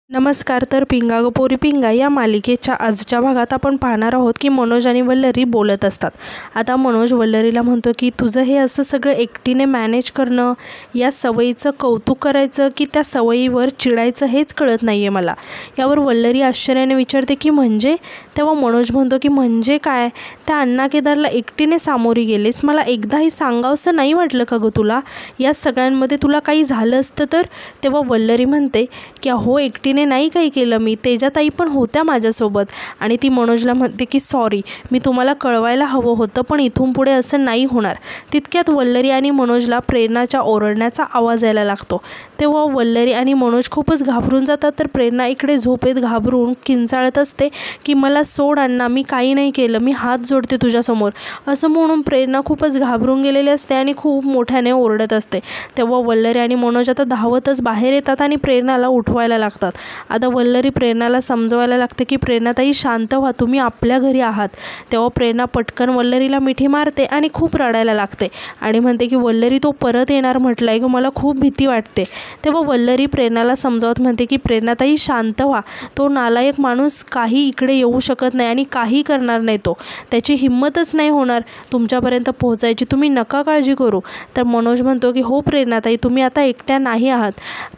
नमस्कार. तर पिंगा ग पोरी पिंगा या मालिकेच्या आजच्या भागात आपण पाहणार आहोत की मनोज आणि वल्लरी बोलत असतात. आता मनोज वल्लरीला म्हणतो की तुझं हे असं सगळं एकटीने मॅनेज करणं, या सवयीचं कौतुक करायचं की त्या सवयीवर चिडायचं हेच कळत नाही आहे मला. यावर वल्लरी आश्चर्याने विचारते की म्हणजे? तेव्हा मनोज म्हणतो की म्हणजे काय, त्या अण्णा केदारला एकटीने सामोरी गेलेस, मला एकदाही सांगावंसं नाही वाटलं का गं तुला? या सगळ्यांमध्ये तुला काही झालं असतं तर? तेव्हा वल्लरी म्हणते की अहो एकटी नाही काही केलं मी, तेजाताई पण होत्या माझ्यासोबत. आणि ती मनोजला म्हणते की सॉरी, मी तुम्हाला कळवायला हवं होतं, पण इथून पुढे असं नाही होणार. तितक्यात वल्लरी आणि मनोजला प्रेरणाच्या ओरडण्याचा आवाज यायला लागतो. तेव्हा वल्लरी आणि मनोज खूपच घाबरून जातात. तर प्रेरणा इकडे झोपेत घाबरून किंचाळत असते की मला सोड अण्णा, मी काही नाही केलं, मी हात जोडते तुझ्यासमोर, असं म्हणून प्रेरणा खूपच घाबरून गेलेली असते आणि खूप मोठ्याने ओरडत असते. तेव्हा वल्लरी आणि मनोज आता धावतच बाहेर येतात आणि प्रेरणाला उठवायला लागतात. आता वल्लरी प्रेरणाला समजवायला लागते की प्रेरणाताई शांत व्हा, तुम्ही आपल्या घरी आहात. तेव्हा प्रेरणा पटकन वल्लरीला मिठी मारते आणि खूप रडायला लागते आणि म्हणते की वल्लरी तो परत येणार म्हटलंय ग, मला खूप भीती वाटते. तेव्हा वल्लरी प्रेरणाला समजावत म्हणते की प्रेरणाताई शांत व्हा, तो नालायक माणूस काही इकडे येऊ शकत नाही आणि काही करणार नाही, तो त्याची हिंमतच नाही होणार तुमच्यापर्यंत पोहोचायची, तुम्ही नका काळजी करू. तर मनोज म्हणतो की हो प्रेरणाताई, तुम्ही आता एकट्या नाही आहात.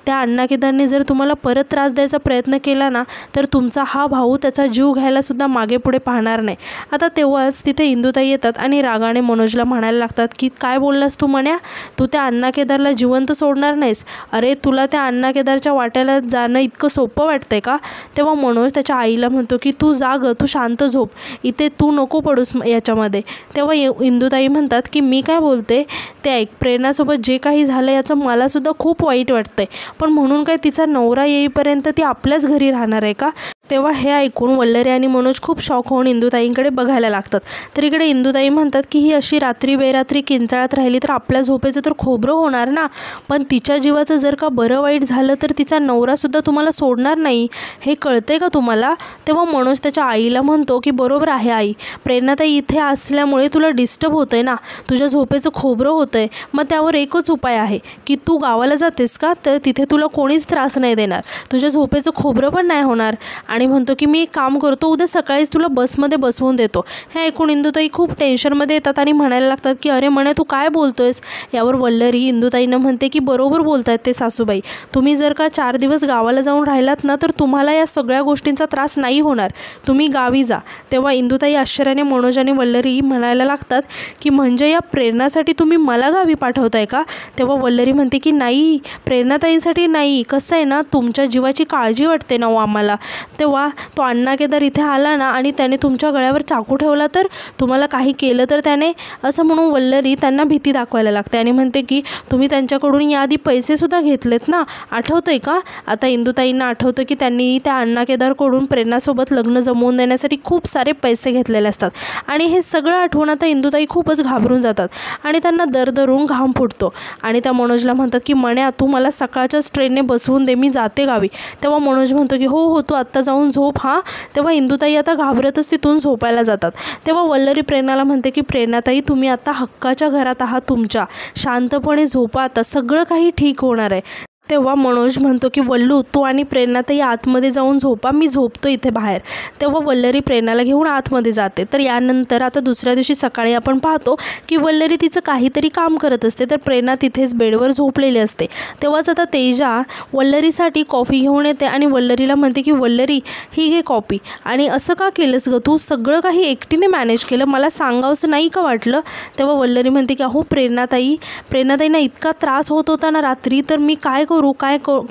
त्या अण्णा केदारने जर तुम्हाला परत त्रास द्यायचा प्रयत्न केला ना, तर तुमचा हा भाऊ त्याचा जीव घ्यायला सुद्धा मागे पुढे पाहणार नाही. आता तेव्हाच तिथे इंदुताई येतात आणि रागाने मनोजला म्हणायला लागतात की काय बोललास तू म्हण्या, तू त्या अण्णा केदारला जिवंत सोडणार नाहीस? अरे तुला त्या अण्णा केदारच्या वाट्याला जाणं इतकं सोपं वाटतंय का? तेव्हा मनोज त्याच्या आईला म्हणतो की तू जाग, तू शांत झोप, इथे तू नको पडूस याच्यामध्ये. तेव्हा इंदुताई म्हणतात की मी काय बोलते ते ऐक, प्रेरणासोबत जे काही झालं याचं मलासुद्धा खूप वाईट वाटतंय, पण म्हणून काय तिचा नवरा येईपर्यंत ती आपल्याच घरी राहणार आहे का? तेव्हा हे ऐकून वल्लरी आणि मनोज खूप शॉक होऊन इंदुताईंकडे बघायला लागतात. तर इकडे इंदुताई म्हणतात की ही अशी रात्री बेरात्री किंचाळत राहिली तर आपल्या झोपेचं तर खोबरं होणार ना, पण तिच्या जीवाचं जर का बरं वाईट झालं तर तिचा नवरासुद्धा तुम्हाला सोडणार नाही, हे कळतंय का तुम्हाला? तेव्हा मनोज त्याच्या आईला म्हणतो की बरोबर आहे आई, प्रेरणाताई इथे असल्यामुळे तुला डिस्टर्ब होतंय ना, तुझ्या झोपेचं खोबरं होतंय, मग त्यावर एकच उपाय आहे की तू गावाला जातेस का, तर तिथे तुला कोणीच त्रास नाही देणार, तुझ्या झोपेचं खोबरं पण नाही होणार. आणि म्हणतो की मी एक काम करतो, उद्या सकाळीच तुला बसमध्ये बसवून देतो. हे ऐकून इंदुताई खूप टेन्शनमध्ये येतात आणि म्हणायला लागतात की अरे म्हणे तू काय बोलतोयस? यावर वल्लरी इंदुताईंना म्हणते की बरोबर बोलतायत ते सासूबाई, तुम्ही जर का 4 दिवस गावाला जाऊन राहिलात ना, तर तुम्हाला या सगळ्या गोष्टींचा त्रास नाही होणार, तुम्ही गावी जा. तेव्हा इंदुताई आश्चर्याने मनोज आणि वल्लरी म्हणायला लागतात की म्हणजे या प्रेरणासाठी तुम्ही मला गावी पाठवताय का? तेव्हा वल्लरी म्हणते की नाही, प्रेरणाताईंसाठी नाही, कसं आहे ना, तुमच्या जीवाची काळजी वाटते ना आम्हाला. तेव्हा तो अण्णा केदार इथे आला ना आणि त्याने तुमच्या गळ्यावर चाकू ठेवला तर, तुम्हाला काही केलं तर त्याने, असं म्हणून वल्लरी त्यांना भीती दाखवायला लागते आणि म्हणते की तुम्ही त्यांच्याकडून याआधी पैसेसुद्धा घेतलेत ना, आठवतंय का? आता इंदुताईंना आठवतं की त्यांनी त्या अण्णा केदारकडून प्रेरणासोबत लग्न जमवून देण्यासाठी खूप सारे पैसे घेतलेले असतात. आणि हे सगळं आठवून आता इंदुताई खूपच घाबरून जातात आणि त्यांना दरदरून घाम फुटतो आणि त्या मनोजला म्हणतात की मण्या तू मला सकाळच्याच ट्रेनने बसवून दे, मी जाते गावी. तेव्हा मनोज म्हणतो की हो तू आत्ता जाऊन झोप हां. तेव्हा इंदुताई आता घाबरतच तिथून झोपायला जातात. तेव्हा वल्लरी प्रेरणाला म्हणते की प्रेरणाताई तुम्ही आता हक्काच्या घरात आहात तुमच्या, शांतपणे झोपा, आता सगळं काही ठीक होणार आहे. तेव्हा मनोज म्हणतो की वल्लू तू आणि प्रेरणाताई आतमध्ये जाऊन झोपा, मी झोपतो इथे बाहेर. तेव्हा वल्लरी प्रेरणाला घेऊन आतमध्ये जाते. तर यानंतर आता दुसऱ्या दिवशी सकाळी आपण पाहतो की वल्लरी तिचं काहीतरी काम करत असते, तर प्रेरणा तिथेच बेडवर झोपलेली असते. तेव्हाच आता तेजा वल्लरीसाठी कॉफी घेऊन येते आणि वल्लरीला म्हणते की वल्लरी ही घे कॉफी, आणि असं का केलंस गं तू, सगळं काही मॅनेज केलं, मला सांगावंसं नाही का वाटलं? तेव्हा वल्लरी म्हणते की अहो प्रेरणाताईंना इतका त्रास होत होता ना रात्री, तर मी काय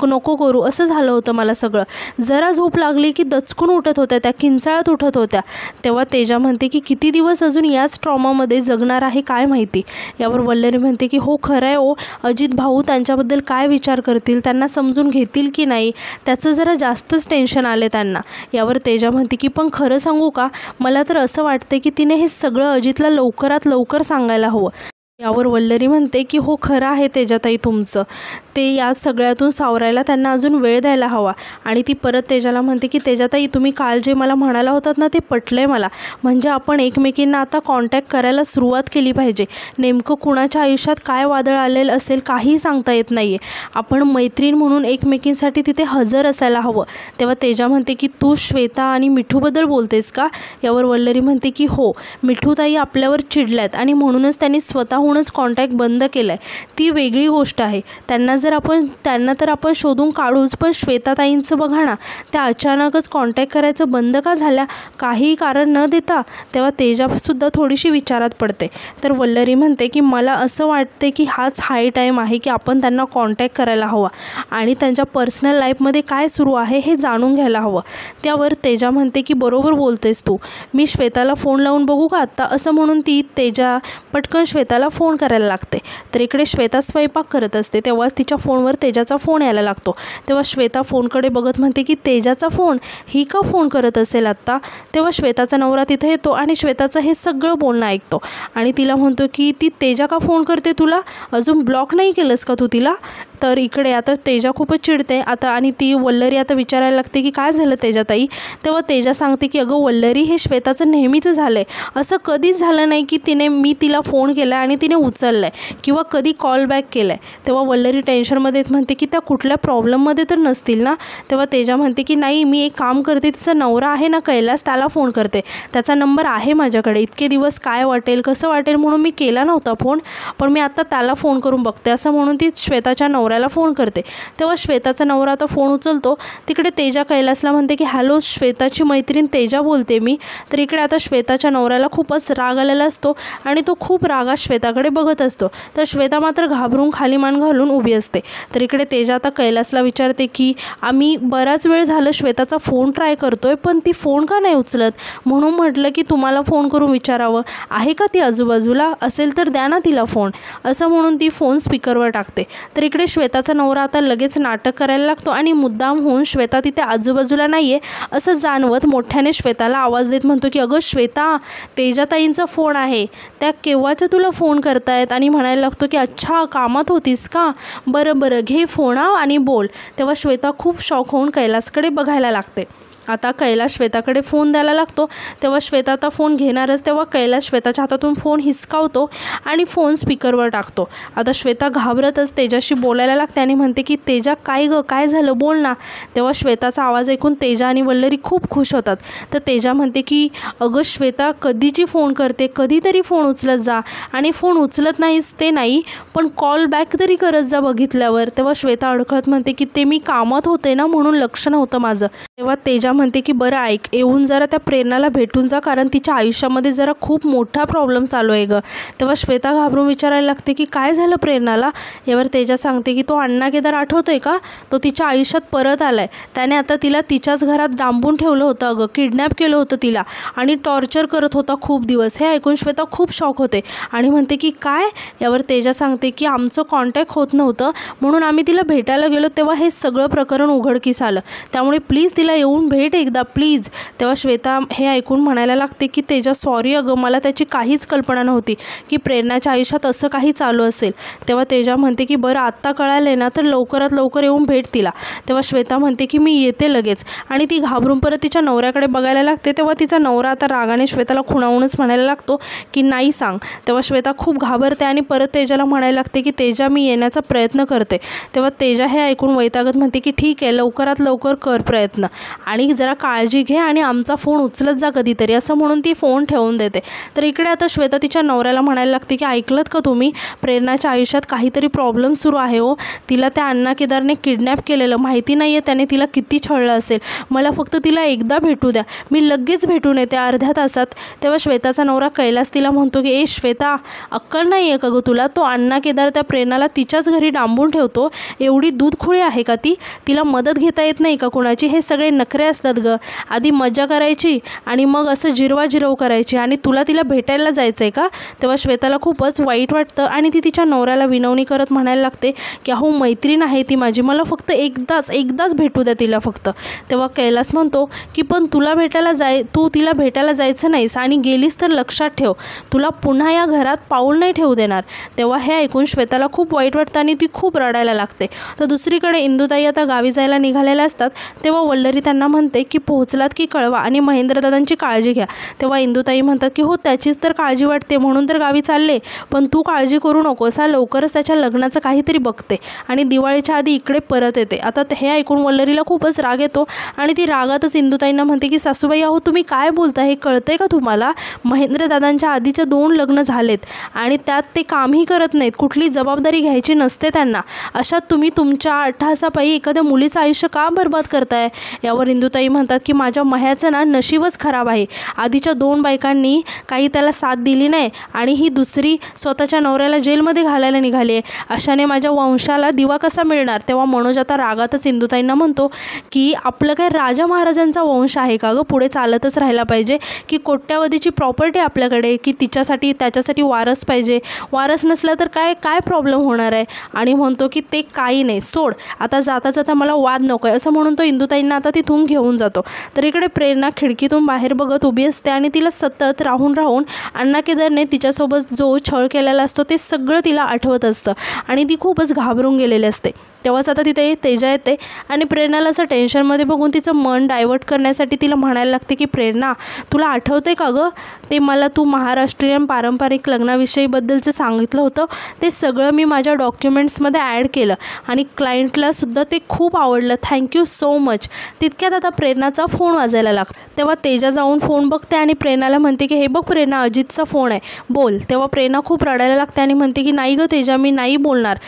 नको करू असं झालं होतं मला सगळं. जरा झोप लागली की दचकून उठत होत्या, त्या किंचाळत उठत होत्या. तेव्हा तेजा म्हणते की किती दिवस अजून याच ट्रॉमामध्ये जगणार आहे काय माहिती. यावर वल्लरी म्हणते की हो खरं आहे, अजित भाऊ त्यांच्याबद्दल काय विचार करतील, त्यांना समजून घेतील की नाही, त्याचं जरा जास्तच टेन्शन आले त्यांना. यावर तेजा म्हणते की पण खरं सांगू का, मला तर असं वाटतं की तिने हे सगळं अजितला लवकरात लवकर सांगायला हवं. यावर वल्लरी म्हणते की हो खरं आहे तेजाताई तुमचं, ते या सगळ्यातून सावरायला त्यांना अजून वेळ द्यायला हवा. आणि ती परत तेजाला म्हणते की तेजाताई तुम्ही काल जे मला म्हणाला होतात ना ते पटलं आहे मला. म्हणजे आपण एकमेकींना आता कॉन्टॅक्ट करायला सुरुवात केली पाहिजे. नेमकं कुणाच्या आयुष्यात काय वादळ आलेलं असेल काही सांगता येत नाही आहे. आपण मैत्रीण म्हणून एकमेकींसाठी तिथे हजर असायला हवं. तेव्हा तेजा म्हणते की तू श्वेता आणि मिठूबद्दल बोलतेस का? यावर वल्लरी म्हणते की हो, मिठूताई आपल्यावर चिडल्यात आणि म्हणूनच त्यांनी स्वतःहूनच कॉन्टॅक्ट बंद केला आहे. ती वेगळी गोष्ट आहे. त्यांना तर आपण शोधून काढूच, पण श्वेताताईंचं बघा ना, त्या अचानकच कॉन्टॅक्ट करायचं बंद का झाल्या काही कारण न देता. तेव्हा तेजासुद्धा थोडीशी विचारात पडते. तर वल्लरी म्हणते की मला असं वाटते की हाच हाय टाईम आहे की आपण त्यांना कॉन्टॅक्ट करायला हवा आणि त्यांच्या पर्सनल लाईफमध्ये काय सुरू आहे हे जाणून घ्यायला हवं. त्यावर तेजा म्हणते की बरोबर बोलतेस तू, मी श्वेताला फोन लावून बघू का आत्ता? असं म्हणून तेजा पटकन श्वेताला फोन करायला लागते. तर इकडे श्वेता स्वयंपाक करत असते तेव्हाच तिच्या फोनवर तेजाचा फोन यायला लागतो. तेव्हा श्वेता फोनकडे बघत म्हणते की तेजाचा फोन, ही का फोन करत असेल आत्ता? तेव्हा श्वेताचा नवरा तिथे येतो आणि श्वेताचं हे सगळं बोलणं ऐकतो आणि तिला म्हणतो की ती तेजा का फोन करते तुला? अजून ब्लॉक नाही केलंस का तू तिला? तर इकडे आता तेजा खूपच चिडते आता आणि ती वल्लरी आता विचारायला लागते की काय झालं तेजाताई? तेव्हा तेजा सांगते की अगं वल्लरी, हे श्वेताचं नेहमीचं झालं आहे. असं कधीच झालं नाही की मी तिला फोन केला आणि तिने उचलला आहे किंवा कधी कॉल बॅक केला आहे. तेव्हा वल्लरी टेन्शनमध्ये म्हणते की त्या कुठल्या प्रॉब्लेममध्ये तर नसतील ना? तेव्हा तेजा म्हणते की नाही, मी एक काम करते, तिचा नवरा आहे ना कैलास, त्याला फोन करते. त्याचा नंबर आहे माझ्याकडे. इतके दिवस काय वाटेल कसं वाटेल म्हणून मी केला नव्हता फोन, पण मी आत्ता त्याला फोन करून बघते. असं म्हणून ती श्वेताच्या नवऱ्याला फोन करते. तेव्हा श्वेताचा नवरा आता फोन उचलतो. तिकडे तेजा कैलासला म्हणते की हॅलो, श्वेताची मैत्रीण तेजा बोलते मी. तर इकडे आता श्वेताच्या नवऱ्याला खूपच राग आलेला असतो आणि तो खूप रागात श्वेताकडे बघत असतो. तर श्वेता मात्र घाबरून खाली मान घालून उभी असते. तर इकडे तेजा आता कैलासला विचारते की आम्ही बराच वेळ झालं श्वेताचा फोन ट्राय करतोय, पण ती फोन का नाही उचलत? म्हणून म्हटलं की तुम्हाला फोन करून विचारावं, आहे का ती आजूबाजूला? असेल तर द्या ना तिला फोन. असं म्हणून ती फोन स्पीकरवर टाकते. तर इकडे श्वेताचा नवरा आता लगेच नाटक करायला लागतो आणि मुद्दाम होऊन श्वेता तिथे आजूबाजूला नाही आहे असं जाणवत मोठ्याने श्वेताला आवाज देत म्हणतो की अगं श्वेता, तेजाताईंचा फोन आहे, त्या केव्हाच्या तुला फोन करतायत? आणि म्हणायला लागतो की अच्छा, कामात होतीस का? बरं बरं, घे फोन आणि बोल. तेव्हा श्वेता खूप शॉक होऊन कैलासकडे बघायला लागते. आता कैलास श्वेताकडे फोन द्यायला लागतो. तेव्हा श्वेता आता फोन घेणारच तेव्हा कैलास श्वेताच्या हातातून फोन हिसकावतो आणि फोन स्पीकरवर टाकतो. आता श्वेता घाबरतच तेजाशी बोलायला लागते आणि म्हणते की तेजा, काय गं, काय झालं, बोल ना. तेव्हा श्वेताचा आवाज ऐकून तेजा आणि वल्लरी खूप खुश होतात. तर तेजा म्हणते की अगं श्वेता, कधीची फोन करते, कधीतरी फोन उचलत जा. आणि फोन उचलत नाहीस ते नाही, पण कॉल बॅक तरी करत जा बघितल्यावर. तेव्हा श्वेता अडखळत म्हणते की ते मी कामात होते ना म्हणून लक्ष नव्हतं माझं. तेव्हा तेजा म्हणते की बरं ऐक, येऊन जरा त्या प्रेरणाला भेटून जा, कारण तिच्या आयुष्यामध्ये जरा खूप मोठा प्रॉब्लेम चालू आहे गं. तेव्हा श्वेता घाबरून विचारायला लागते की काय झालं प्रेरणाला? यावर तेजा सांगते की तो अण्णा केदार आठवतोय का? तो तिच्या आयुष्यात परत आलाय. त्याने आता तिला तिच्याच घरात डांबून ठेवलं होतं अगं, किडनॅप केलं होतं तिला आणि टॉर्चर करत होता खूप दिवस. हे ऐकून श्वेता खूप शॉक होते आणि म्हणते की काय? यावर तेजा सांगते की आमचं कॉन्टॅक्ट होत नव्हतं म्हणून आम्ही तिला भेटायला गेलो तेव्हा हे सगळं प्रकरण उघडकीस आलं. त्यामुळे प्लीज तिला येऊन भेट एकदा प्लीज. तेव्हा श्वेता हे ऐकून म्हणायला लागते की तेजा सॉरी अगं, मला त्याची काहीच कल्पना नव्हती की प्रेरणाच्या आयुष्यात असं काही चालू असेल. तेव्हा तेजा म्हणते की बरं आत्ता कळाले ना, तर लवकरात लवकर येऊन भेट तिला. तेव्हा श्वेता म्हणते की मी येते लगेच आणि ती घाबरून परत तिच्या नवऱ्याकडे बघायला लागते. तेव्हा तिचा नवरा आता रागाने श्वेताला खुणावूनच म्हणायला लागतो की नाही सांग. तेव्हा श्वेता खूप घाबरते आणि परत तेजाला म्हणायला लागते की तेजा, मी येण्याचा प्रयत्न करते. तेव्हा तेजा हे ऐकून वैतागत म्हणते की ठीक आहे, लवकरात लवकर कर प्रयत्न आणि जरा काळजी घे आणि आमचा फोन उचलत जा कधीतरी. असं म्हणून ती फोन ठेवून देते. तर इकडे आता श्वेता तिच्या नवऱ्याला म्हणायला लागते की ऐकलत का तुम्ही, प्रेरणाच्या आयुष्यात काहीतरी प्रॉब्लेम सुरू आहे हो. तिला त्या अण्णा केदारने किडनॅप केलेलं, माहिती नाही आहे त्याने तिला किती छळलं असेल. मला फक्त तिला एकदा भेटू द्या, मी लगेच भेटून येते अर्ध्या तासात. तेव्हा श्वेताचा नवरा कैलास तिला म्हणतो की ए श्वेता, अक्कल नाही आहे का गं तुला? तो अण्णा केदार त्या प्रेरणाला तिच्याच घरी डांबून ठेवतो, एवढी दूधखुळी आहे का ती? तिला मदत घेता येत नाही का कुणाची? हे सगळे तुझ्याकडे नखरे असतात गं. आधी मजा करायची आणि मग असं जिरवाजिरव करायची आणि तुला तिला भेटायला जायचं आहे का? तेव्हा श्वेताला खूपच वाईट वाटतं आणि ती तिच्या नवऱ्याला विनवणी करत म्हणायला लागते की अहो मैत्रीण आहे ती माझी, मला फक्त एकदाच भेटू द्या तिला फक्त. तेव्हा कैलास म्हणतो की पण तू तिला भेटायला जायचं नाहीस आणि गेलीस तर लक्षात ठेव, तुला पुन्हा या घरात पाऊल नाही ठेवू देणार. तेव्हा हे ऐकून श्वेताला खूप वाईट वाटतं आणि ती खूप रडायला लागते. तर दुसरीकडे इंदुताई आता गावी जायला निघालेल्या असतात. तेव्हा वल्लरी त्यांना म्हणते की पोहोचलात की कळवा आणि महेंद्रदादांची काळजी घ्या. तेव्हा इंदुताई म्हणतात की हो त्याचीच तर काळजी वाटते म्हणून तर गावी चालले, पण तू काळजी करू नकोस, लवकरच त्याच्या लग्नाचं काहीतरी बघते आणि दिवाळीच्या आधी इकडे परत येते. आता हे ऐकून वल्लरीला खूपच राग येतो आणि ती रागातच इंदुताईंना म्हणते की सासूबाई अहो तुम्ही काय बोलता, हे कळतंय का तुम्हाला? महेंद्रदादांच्या आधीचे 2 लग्न झालेत आणि त्यात ते कामही करत नाहीत, कुठली जबाबदारी घ्यायची नसते त्यांना. अशात तुम्ही तुमच्या अट्टहासापायी एखाद्या मुलीचं आयुष्य का बर्बाद करताय? यावर इंदुताई म्हणतात की माझ्या मह्याचं नशीबच खराब आहे. आधीच्या 2 बायकांनी काही त्याला साथ दिली नाही आणि ही दुसरी स्वतःच्या नवऱ्याला जेलमध्ये घालायला निघाली आहे. अशाने माझ्या वंशाला दिवा कसा मिळणार? तेव्हा मनोज आता रागातच इंदुताईंना म्हणतो की आपलं काय राजा महाराजांचा वंश आहे का गं, पुढे चालतच राहायला पाहिजे की कोट्यावधीची प्रॉपर्टी आपल्याकडे की त्याच्यासाठी वारस पाहिजे, वारस नसला तर काय प्रॉब्लेम होणार आहे? आणि म्हणतो की ते काही नाही, सोड आता, जाता मला वाद नको आहे असं म्हणून तो इंदुताईंना आता तिथून घेऊन जातो. तर इकडे प्रेरणा खिडकीतून बाहेर बघत उभी असते आणि तिला सतत राहून अण्णा केदारने तिच्यासोबत जो छळ केलेला असतो ते सगळं तिला आठवत असतं आणि ती खूपच घाबरून गेलेली असते. तेव्हाच आता तिथे तेजा येते आणि प्रेरणाला असं टेन्शनमध्ये बघून तिचं मन डायव्हर्ट करण्यासाठी तिला म्हणायला लागते की प्रेरणा तुला आठवते का गं ते मला तू महाराष्ट्रीयन पारंपरिक लग्नाविषयीबद्दलचं सांगितलं होतं, ते सगळं मी माझ्या डॉक्युमेंट्समध्ये ॲड केलं आणि क्लायंटलासुद्धा ते खूप आवडलं, थँक्यू सो मच. तितक्यात आता प्रेरणाचा फोन वाजायला लागतो. तेव्हा तेजा जाऊन फोन बघते आणि प्रेरणाला म्हणते की हे बघ प्रेरणा अजितचा फोन आहे, बोल. तेव्हा प्रेरणा खूप रडायला लागते आणि म्हणते की नाही गं तेजा मी नाही बोलणार,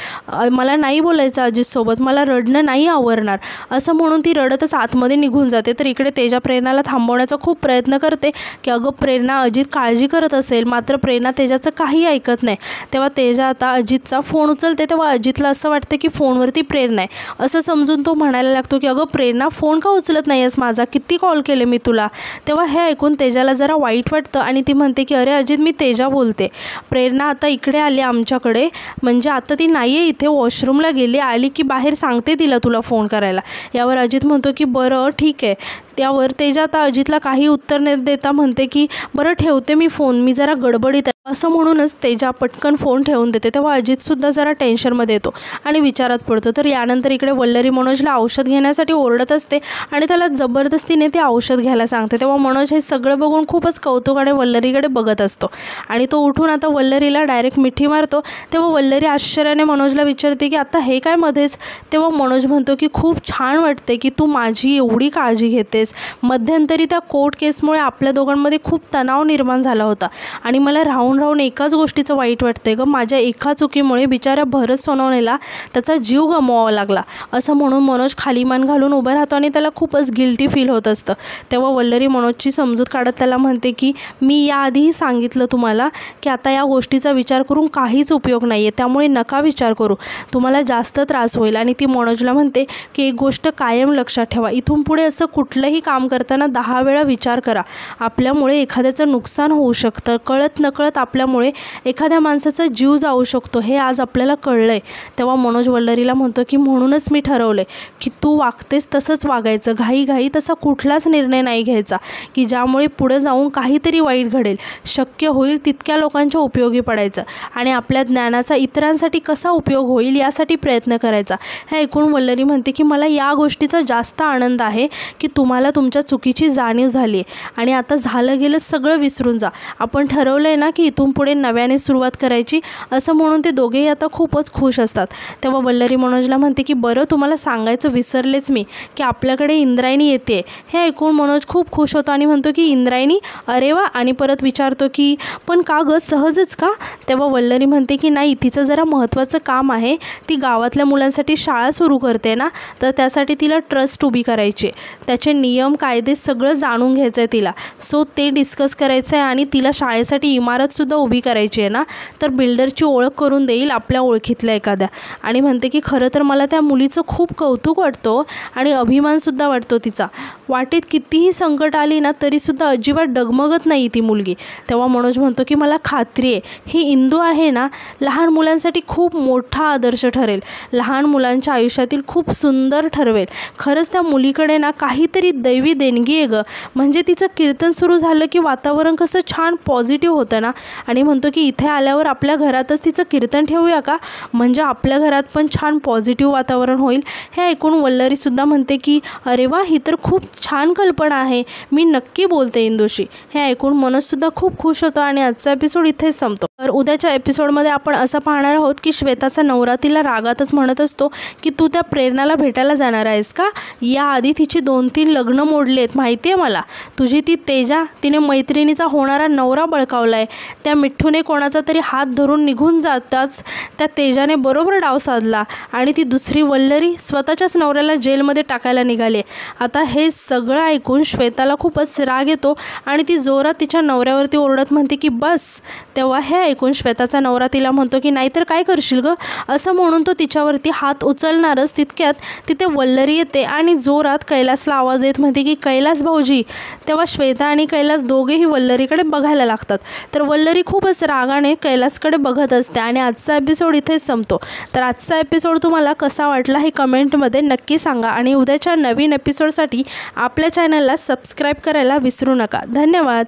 मला नाही बोलायचं अजितसोबत, मला रडणं नाही आवरणार असं म्हणून ती रडतच आतमध्ये निघून जाते. तर इकडे तेजा प्रेरणाला थांबवण्याचा खूप प्रयत्न करते की अगं प्रेरणा अजित काळजी करत असेल, मात्र प्रेरणा तेजाचं काही ऐकत नाही. तेव्हा तेजा आता अजितचा फोन उचलते. तेव्हा अजितला असं वाटतं की फोनवरती प्रेरणा आहे असं समजून तो म्हणायला लागतो की अगं प्रेरणा फोन का उचलत नाही आहेस माझा, किती कॉल केले मी तुला. तेव्हा हे ऐकून तेजाला जरा वाईट वाटतं आणि ती म्हणते की अरे अजित मी तेजा बोलते, प्रेरणा आता इकडे आली आमच्याकडे, म्हणजे आता ती नाही आहे इथे, वॉशरूमला गेली, आली की बाहेर सांगते तिला तुला फोन करायला. यावर अजित म्हणतो की बरं ठीक आहे. त्यावर तेजा आता अजितला काही उत्तर न देता म्हणते की बरं ठेवते मी फोन, मी जरा गडबडीत आहे असं म्हणूनच तेजा पटकन फोन ठेवून देते. तेव्हा अजितसुद्धा जरा टेन्शनमध्ये येतो आणि विचारात पडतो. तर यानंतर इकडे वल्लरी मनोजला औषध घेण्यासाठी ओरडत असते आणि त्याला जबरदस्तीने ते औषध घ्यायला सांगते. तेव्हा मनोज हे सगळं बघून खूपच कौतुकाने वल्लरीकडे बघत असतो आणि तो उठून आता वल्लरीला डायरेक्ट मिठी मारतो. तेव्हा वल्लरी आश्चर्याने मनोजला विचारते की आता हे काय मध्येच? तेव्हा मनोज म्हणतो की खूप छान वाटते की तू माझी एवढी काळजी घेतेस. मध्यंतरी त्या कोर्ट केसमुळे आपल्या दोघांमध्ये खूप तणाव निर्माण झाला होता आणि मला राहून एकाच गोष्टीचं वाईट वाटतंय गं, माझ्या एका चुकीमुळे बिचाऱ्या भरत सोनवणेला त्याचा जीव गमवावा लागला असं म्हणून मनोज खाली मान घालून उभं राहतो आणि त्याला खूपच गिल्टी फील होत असतं. तेव्हा वल्लरी मनोजची समजूत काढत त्याला म्हणते की मी याआधीही सांगितलं तुम्हाला की आता या गोष्टीचा विचार करून काहीच उपयोग नाही आहे, त्यामुळे नका विचार करू, तुम्हाला जास्त त्रास होईल. आणि ती मनोजला म्हणते की एक गोष्ट कायम लक्षात ठेवा, इथून पुढे असं कुठलंही काम करताना 10 वेळा विचार करा, आपल्यामुळे एखाद्याचं नुकसान होऊ शकतं, कळत नकळत आपल्यामुळे एखाद्या माणसाचा जीव जाऊ शकतो, हे आज आपल्याला कळलं आहे. तेव्हा मनोज वल्लरीला म्हणतो की म्हणूनच मी ठरवलं आहे की तू वागतेस तसंच वागायचं, घाईघाई तसा कुठलाच निर्णय नाही घ्यायचा की ज्यामुळे पुढे जाऊन काहीतरी वाईट घडेल, शक्य होईल तितक्या लोकांच्या उपयोगी पडायचं आणि आपल्या ज्ञानाचा इतरांसाठी कसा उपयोग होईल यासाठी प्रयत्न करायचा. हे ऐकून वल्लरी म्हणते की मला या गोष्टीचा जास्त आनंद आहे की तुम्हाला तुमच्या चुकीची जाणीव झाली आहे आणि आता झालं गेलं सगळं विसरून जा, आपण ठरवलं आहे ना की इथून पुढे नव्याने सुरुवात करायची असं म्हणून ते दोघेही आता खूपच खुश असतात. तेव्हा वल्लरी मनोजला म्हणते की बरं तुम्हाला सांगायचं विसरलेच मी की आपल्याकडे इंद्रायणी येते. हे ऐकून मनोज खूप खुश होतो आणि म्हणतो की इंद्रायणी, अरे वा, आणि परत विचारतो की पण का गं, सहजच का? तेव्हा वल्लरी म्हणते की नाही, तिचं जरा महत्त्वाचं काम आहे, ती गावातल्या मुलांसाठी शाळा सुरू करते ना, तर त्यासाठी तिला ट्रस्ट उभी करायची, त्याचे नियम कायदे सगळं जाणून घ्यायचं आहे तिला. सो ते डिस्कस करायचं आहे आणि तिला शाळेसाठी इमारतसुद्धा उभी करायची आहे ना, तर बिल्डरची ओळख करून देईल आपल्या ओळखीतल्या एखाद्या. आणि म्हणते की खरं तर मला त्या मुलीचं खूप कौतुक वाटतो आणि अभिमानसुद्धा वाटतो तिचा. वाटेत कितीही संकट आली ना तरीसुद्धा अजिबात डगमगत नाही ती मुलगी. तेव्हा मनोज म्हणतो की मला खात्री आहे ही इंदू आहे ना, लहान मुलांसाठी खूप मोठा आदर्श ठरेल, लहान मुलांच्या आयुष्यातील खूप सुंदर ठरवेल. खरंच त्या मुलीकडे ना काहीतरी दैवी देणगी आहे गं. म्हणजे तिचं कीर्तन सुरू झालं की वातावरण कसं छान पॉझिटिव्ह होतं ना. आणि म्हणतो की इथे आल्यावर आपल्या घरातच तिचं कीर्तन ठेवूया का, म्हणजे आपल्या घरात पण छान पॉझिटिव्ह वातावरण होईल. हे ऐकून वल्लरीसुद्धा म्हणते की अरे वा, ही तर खूप छान कल्पना आहे, मी नक्की बोलते इंदूशी. हे ऐकून मनोजसुद्धा खूप खुश होतो आणि आजचा एपिसोड इथेच संपतो. तर उद्याच्या एपिसोडमध्ये आपण असं पाहणार आहोत की श्वेताचा नवरा तिला रागातच म्हणत असतो की तू त्या प्रेरणाला भेटायला जाणार आहेस का? याआधी तिची 2-3 लग्न मोडलेत माहिती आहे मला. तुझी ती तेजा, तिने मैत्रिणीचा होणारा नवरा बळकावला आहे. त्या मिठ्ठूने कोणाचा तरी हात धरून निघून जाताच त्या तेजाने बरोबर डाव साधला आणि ती दुसरी वल्लरी स्वतःच्याच नवऱ्याला जेलमध्ये टाकायला निघाली. आता हे सगळं ऐकून श्वेताला खूपच राग येतो आणि ती जोरात तिच्या नवऱ्यावरती ओरडत म्हणते की बस. तेव्हा हे ऐकून श्वेताचा नवरा तिला म्हणतो की नाहीतर काय करशील गं, असं म्हणून तो तिच्यावरती हात उचलणारच तितक्यात तिथे वल्लरी येते आणि जोरात कैलासला आवाज देत म्हणते की कैलास भाऊजी. तेव्हा श्वेता आणि कैलास दोघेही वल्लरीकडे बघायला लागतात. तर वल्लरी खूपच रागाने कैलासकडे बघत असते आणि आजचा एपिसोड इथेच संपतो. तर आजचा एपिसोड तुम्हाला कसा वाटला हे कमेंटमध्ये नक्की सांगा आणि उद्याच्या नवीन एपिसोडसाठी आपल्या चॅनलला सबस्क्राईब करायला विसरू नका. धन्यवाद.